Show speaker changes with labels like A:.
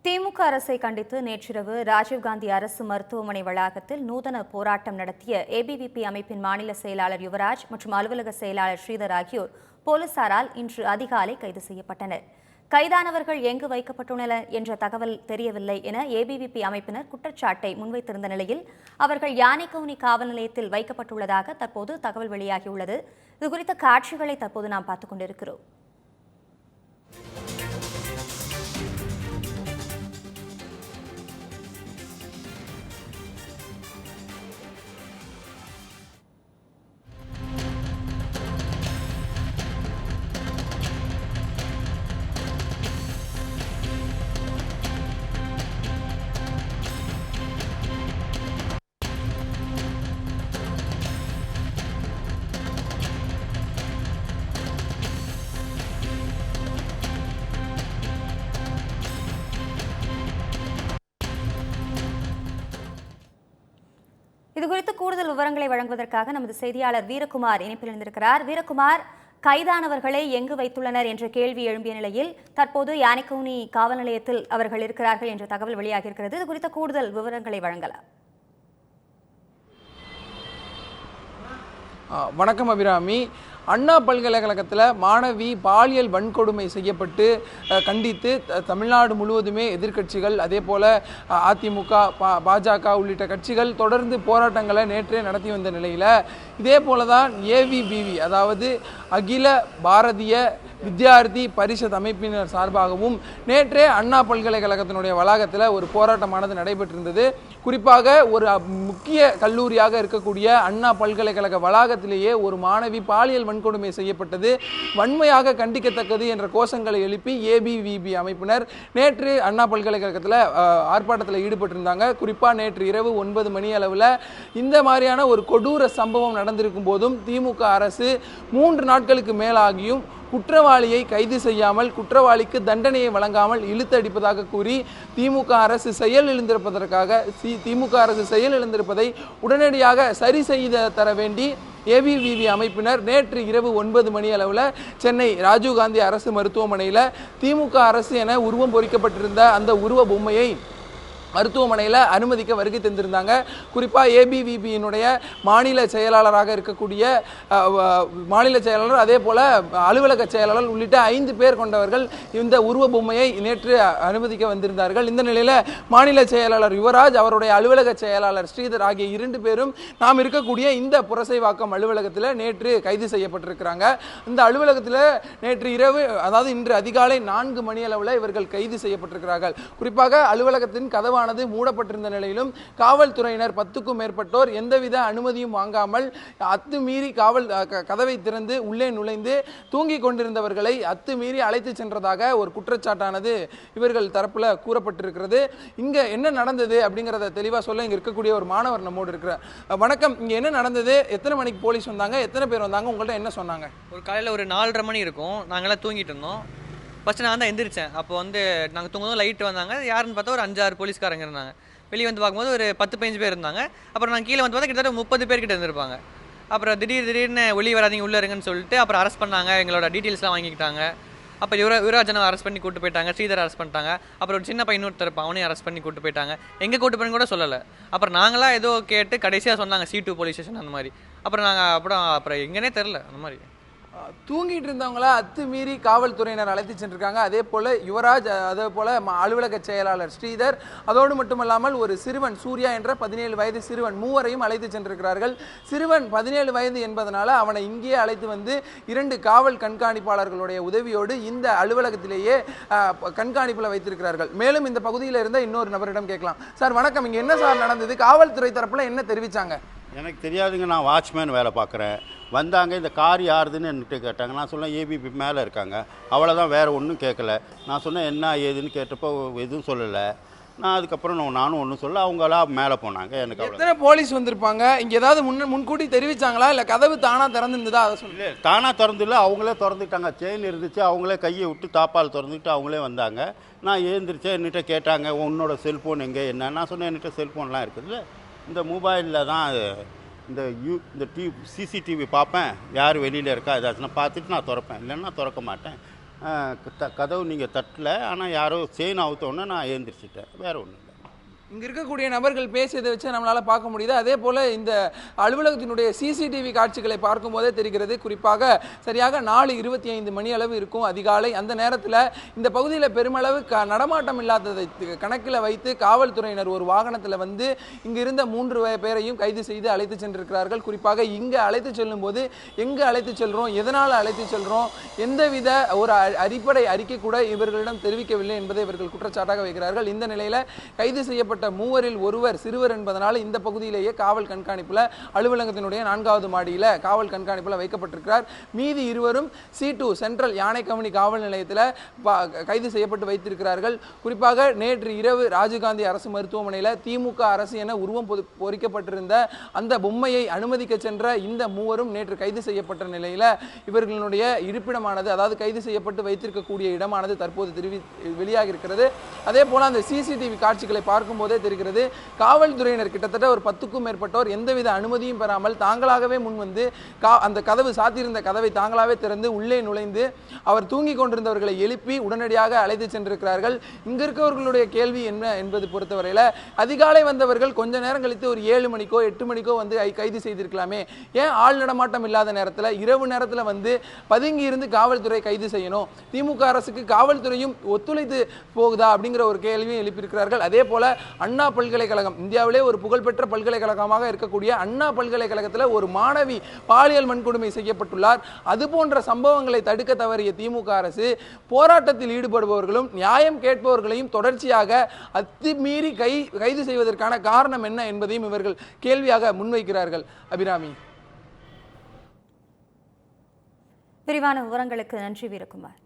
A: திமுக அரசை கண்டித்து நேற்றிரவு ராஜீவ்காந்தி அரசு மருத்துவமனை வளாகத்தில் நூதன போராட்டம் நடத்திய ஏபிவிபி அமைப்பின் மாநில செயலாளர் யுவராஜ் மற்றும் அலுவலக செயலாளர் ஸ்ரீதர் ஆகியோர் போலீசாரால் இன்று அதிகாலை கைது செய்யப்பட்டனர். கைதானவர்கள் எங்கு வைக்கப்பட்டுள்ளனர் என்ற தகவல் தெரியவில்லை என ஏபிவிபி அமைப்பினர் குற்றச்சாட்டை முன்வைத்திருந்த நிலையில் அவர்கள் யானைக்கவுனி காவல் நிலையத்தில் வைக்கப்பட்டுள்ளதாக தற்போது தகவல் வெளியாகியுள்ளது. இதுகுறித்த காட்சிகளை தற்போது நாம் பார்த்துக் கொண்டிருக்கிறோம். இதுகுறித்து கூடுதல் விவரங்களை வழங்குவதற்காக நமது செய்தியாளர் வீரகுமார் இணைப்பில் இருந்திருக்கிறார். வீரகுமார், கைதானவர்களை எங்கு வைத்துள்ளனர் என்ற கேள்வி எழும்பிய நிலையில் தற்போது யானைக்கவுனி காவல் நிலையத்தில் அவர்கள் இருக்கிறார்கள் என்ற தகவல் வெளியாகியிருக்கிறது. இது குறித்த கூடுதல் விவரங்களை வழங்கலாம்.
B: வணக்கம் அபிராமி. அண்ணா பல்கலைக்கழகத்தில் மாணவி பாலியல் வன்கொடுமை செய்யப்பட்டு கண்டித்து தமிழ்நாடு முழுவதுமே எதிர்க்கட்சிகள் அதே போல் அதிமுக பாஜக உள்ளிட்ட கட்சிகள் தொடர்ந்து போராட்டங்களை நேற்றே நடத்தி வந்த நிலையில் இதே போல தான் ஏவிபிவி அதாவது அகில பாரதிய வித்யார்த்தி பரிஷத் அமைப்பினர் சார்பாகவும் நேற்றே அண்ணா பல்கலைக்கழகத்தினுடைய வளாகத்தில் ஒரு போராட்டமானது நடைபெற்றிருந்தது. குறிப்பாக ஒரு முக்கிய கல்லூரியாக இருக்கக்கூடிய அண்ணா பல்கலைக்கழக வளாகத்திலேயே ஒரு மாணவி பாலியல் வன்கொடுமை செய்யப்பட்டது வன்மையாக கண்டிக்கத்தக்கது என்ற கோஷங்களை எழுப்பி ஏபிவிபி அமைப்பினர் நேற்று அண்ணா பல்கலைக்கழகத்தில் ஆர்ப்பாட்டத்தில் ஈடுபட்டிருந்தாங்க. குறிப்பாக நேற்று இரவு 9 மணி அளவில் இந்த மாதிரியான ஒரு கொடூர சம்பவம் நடந்திருக்கும் போதும் திமுக அரசு 3 நாட்களுக்கு மேலாகியும் குற்றவாளியை கைது செய்யாமல் குற்றவாளிக்கு தண்டனையை வழங்காமல் இழுத்தடிப்பதாக கூறி திமுக அரசு செயலிழந்திருப்பதை உடனடியாக சரி செய்து தர வேண்டி ஏபிவிபி அமைப்பினர் நேற்று இரவு 9 மணி அளவில் சென்னை ராஜீவ்காந்தி அரசு மருத்துவமனையில் திமுக அரசு என உருவம் பொறிக்கப்பட்டிருந்த அந்த உருவ பொம்மையை மருத்துவமனையில் அனுமதிக்க வருகை தந்திருந்தாங்க. குறிப்பாக ஏபிவிபியினுடைய மாநில செயலாளராக இருக்கக்கூடிய மாநில செயலாளர் அதே போல் அலுவலக செயலாளர் உள்ளிட்ட 5 பேர் கொண்டவர்கள் இந்த உருவ பொம்மையை நேற்று அனுமதிக்க வந்திருந்தார்கள். இந்த நிலையில் மாநில செயலாளர் யுவராஜ் அவருடைய அலுவலக செயலாளர் ஸ்ரீதர் ஆகிய 2 பேரும் நாம் இருக்கக்கூடிய இந்த புரசைவாக்கம் அலுவலகத்தில் நேற்று கைது செய்யப்பட்டிருக்கிறாங்க. இந்த அலுவலகத்தில் நேற்று இரவு அதாவது இன்று அதிகாலை 4 மணி அளவில் இவர்கள் கைது செய்யப்பட்டிருக்கிறார்கள். குறிப்பாக அலுவலகத்தின் கதவானது மூடப்பட்டிருந்த நிலையிலும் காவல்துறையினர் 10க்கும் மேற்பட்டோர் எந்தவித அனுமதியும் வாங்காமல் அத்துமீறி கதவை திறந்து உள்ளே நுழைந்து தூங்கிக் கொண்டிருந்தவர்களை அத்துமீறி அழைத்து சென்றதாக ஒரு குற்றச்சாட்டானது இவர்கள் தரப்புல கூறப்பட்டிருக்கிறது. இங்க என்ன நடந்தது அப்படிங்கறத தெளிவா சொல்ல இங்க இருக்கக்கூடிய ஒரு மாணவர் நம்மோடு இருக்கிறார். வணக்கம், இங்க என்ன நடந்தது? எத்தனை மணிக்கு போலீஸ் வந்தாங்க? எத்தனை பேர் வந்தாங்க? உங்கள்ட்ட என்ன சொன்னாங்க?
C: ஒரு காலையில் ஒரு 4:30 மணி இருக்கும். நாங்களாம் தூங்கிட்டு இருந்தோம். ஃபஸ்ட்டு நான் தான் எந்திரிச்சேன். அப்போ நாங்கள் தூங்கும்போது லைட்டு வந்தாங்க. யாருன்னு பார்த்தா ஒரு 5-6 போலீஸ்காரங்க இருந்தாங்க. வெளியே வந்து பார்க்கும்போது ஒரு 10-15 பேர் இருந்தாங்க. அப்புறம் நாங்கள் கீழே வந்து பார்த்தா கிட்டத்தட்ட 30 பேர்கிட்ட இருந்திருப்பாங்க. அப்புறம் திடீர்னு வெளியே வராதிங்க உள்ளே இருங்கன்னு சொல்லிட்டு அப்புறம் அரெஸ்ட் பண்ணாங்க. எங்களோட டீட்டெயில்ஸ்லாம் வாங்கிக்கிட்டாங்க. அப்போ யுவராஜனை அரெஸ்ட் பண்ணி கூட்டு போயிட்டாங்க. ஸ்ரீதர் அரெஸ்ட் பண்ணிட்டாங்க. அப்புறம் ஒரு சின்ன பையன் ஒருத்தர் அவனையும் அரெஸ்ட் பண்ணி கூட்டு போயிட்டாங்க. எங்கே கூட்டு போய் கூட சொல்லலை. அப்புறம் நாங்களாம் ஏதோ கேட்டு கடைசியாக சொன்னாங்க C2 போலீஸ் ஸ்டேஷன் அந்த மாதிரி. அப்புறம் அப்புறம் எங்கன்னே தெரில அந்த மாதிரி
B: தூங்கிட்டு இருந்தவங்கள அத்துமீறி காவல்துறையினர் அழைத்து சென்றிருக்காங்க. அதே போல யுவராஜ் அதே போல அலுவலக செயலாளர் ஸ்ரீதர் அதோடு மட்டுமல்லாமல் ஒரு சிறுவன் சூர்யா என்ற 17 வயது சிறுவன் மூவரையும் அழைத்து சென்றிருக்கிறார்கள். சிறுவன் 17 வயது என்பதனால அவனை இங்கேயே அழைத்து வந்து 2 காவல் கண்காணிப்பாளர்களுடைய உதவியோடு இந்த அலுவலகத்திலேயே கண்காணிப்பில் வைத்திருக்கிறார்கள். மேலும் இந்த பகுதியில் இருந்த இன்னொரு நபரிடம் கேட்கலாம். சார் வணக்கம், இங்க என்ன சார் நடந்தது? காவல்துறை தரப்புல என்ன தெரிவிச்சாங்க?
D: எனக்கு தெரியாதுங்க, நான் வாட்ச்மேன் வேலை பார்க்குறேன். வந்தாங்க, இந்த கார் யாருதுன்னு என்கிட்ட கேட்டாங்க. நான் சொன்னேன் ஏபிபி மேலே இருக்காங்க, அவ்வளோதான், வேறு ஒன்றும் கேட்கல. நான் சொன்னேன் என்ன ஏதுன்னு கேட்டப்போ எதுவும் சொல்லலை. நான் அதுக்கப்புறம் நானும் ஒன்றும் சொல்ல, அவங்களா மேலே போனாங்க. எனக்கு
B: எத்தனை போலீஸ் வந்திருப்பாங்க? இங்கே ஏதாவது முன்கூட்டி தெரிவிச்சாங்களா இல்லை கதவு தானாக திறந்துருந்ததா? அதை சொல்லி
D: தானாக திறந்துல, அவங்களே திறந்துட்டாங்க. செயின் இருந்துச்சு, அவங்களே கையை விட்டு தாப்பால் திறந்துட்டு அவங்களே வந்தாங்க. நான் ஏந்திரிச்சேன். என்கிட்ட கேட்டாங்க உன்னோட செல்ஃபோன் எங்கே என்ன? நான் சொன்னேன் என்கிட்ட செல்ஃபோன்லாம் இருக்குதுல்ல, இந்த மொபைலில் தான் இந்த சிசிடிவி பார்ப்பேன், யார் வெளியில் இருக்கா ஏதாச்சும் பார்த்துட்டு நான் திறப்பேன், இல்லைன்னா திறக்க மாட்டேன். கதவு நீங்கள் தட்டல, ஆனால் யாரோ செயின் அவுத்தோன்னே நான் எழுந்திரிச்சிட்டேன், வேறு ஒன்றும் இல்லை.
B: இங்கே இருக்கக்கூடிய நபர்கள் பேசியதை வச்சு நம்மளால் பார்க்க முடியுது. அதே போல் இந்த அலுவலகத்தினுடைய சிசிடிவி காட்சிகளை பார்க்கும்போதே தெரிகிறது. குறிப்பாக சரியாக 4:25 மணி அளவு இருக்கும் அதிகாலை. அந்த நேரத்தில் இந்த பகுதியில் பெருமளவு நடமாட்டம் இல்லாததை கணக்கில் வைத்து காவல்துறையினர் ஒரு வாகனத்தில் வந்து இங்கு இருந்த 3 பேரையும் கைது செய்து அழைத்து சென்றிருக்கிறார்கள். குறிப்பாக இங்கே அழைத்து செல்லும் போது எங்கே அழைத்து செல்கிறோம், எதனால் அழைத்து செல்கிறோம், எந்தவித ஒரு அடிப்படை அறிக்கை கூட இவர்களிடம் தெரிவிக்கவில்லை என்பதை இவர்கள் குற்றச்சாட்டாக வைக்கிறார்கள். இந்த நிலையில் கைது செய்யப்பட்ட 3 ஒருவர் சிறுவர் என்பதனால இந்த பகுதியிலேயே காவல் கண்காணிப்பில் அலுவலகத்தினுடைய 4வது மாடியில் காவல் கண்காணிப்பில் வைக்கப்பட்டிருக்கிறார். மீதி 2 C2 சென்ட்ரல் யானைக்கவனி காவல் நிலையத்தில் கைது செய்யப்பட்டு வைத்திருக்கிறார்கள். குறிப்பாக நேற்று இரவு ராஜீவ்காந்தி அரசு மருத்துவமனையில் திமுக அரசு என உருவம் பொறிக்கப்பட்டிருந்த அந்த பொம்மையை அனுமதிக்க சென்ற இந்த 3 நேற்று கைது செய்யப்பட்ட நிலையில் இவர்களுடைய இருப்பிடமானது, அதாவது கைது செய்யப்பட்டு வைத்திருக்கக்கூடிய இடமானது தற்போது வெளியாகி இருக்கிறது. அதே போல அந்த சிசிடிவி காட்சிகளை பார்க்கும்போது தெரிகிறது, காவல்துறையினர் கிட்டத்தட்ட ஒரு 10க்கும் மேற்பட்டோர் எந்தவித அனுமதியும் பெறாமல் தாங்களாகவே முன் வந்து அந்த கதவு சாத்தியிருந்த கதவை தாங்களாகவே திறந்து உள்ளே நுழைந்து அவர் தூங்கி கொண்டிருந்தவர்களை எழுப்பி உடனடியாக அழைத்து சென்றிருக்கிறார்கள். இங்க இருக்கவர்களுடைய கேள்வி என்ன என்பது பொறுத்தவரையில், அதிகாலை வந்தவர்கள் கொஞ்ச நேரம் கழித்து ஒரு 7 மணிக்கோ 8 மணிக்கோ வந்து கைது செய்திருக்கலாமே, ஏன் ஆள் நடமாட்டம் இல்லாத நேரத்தில் இரவு நேரத்தில் வந்து பதுங்கி இருந்து காவல்துறை கைது செய்யணும்? திமுக அரசுக்கு காவல்துறையும் ஒத்துழைத்து போகுதா அப்படிங்கிற ஒரு கேள்வியும் எழுப்பியிருக்கிறார்கள். அதே போல அண்ணா பல்கலைக்கழகம், இந்தியாவிலே ஒரு புகழ்பெற்ற பல்கலைக்கழகமாக இருக்கக்கூடிய அண்ணா பல்கலைக்கழகத்தில் ஒரு மாணவி பாலியல் வன்கொடுமை செய்யப்பட்டுள்ளார். அது போன்ற சம்பவங்களை தடுக்க தவறிய திமுக அரசு போராட்டத்தில் ஈடுபடுபவர்களும் நியாயம் கேட்பவர்களையும் தொடர்ச்சியாக அத்துமீறி கைது செய்வதற்கான காரணம் என்ன என்பதையும் இவர்கள் கேள்வியாக முன்வைக்கிறார்கள். அபிராமி,
A: விரிவான விவரங்களுக்கு நன்றி வீரகுமார்.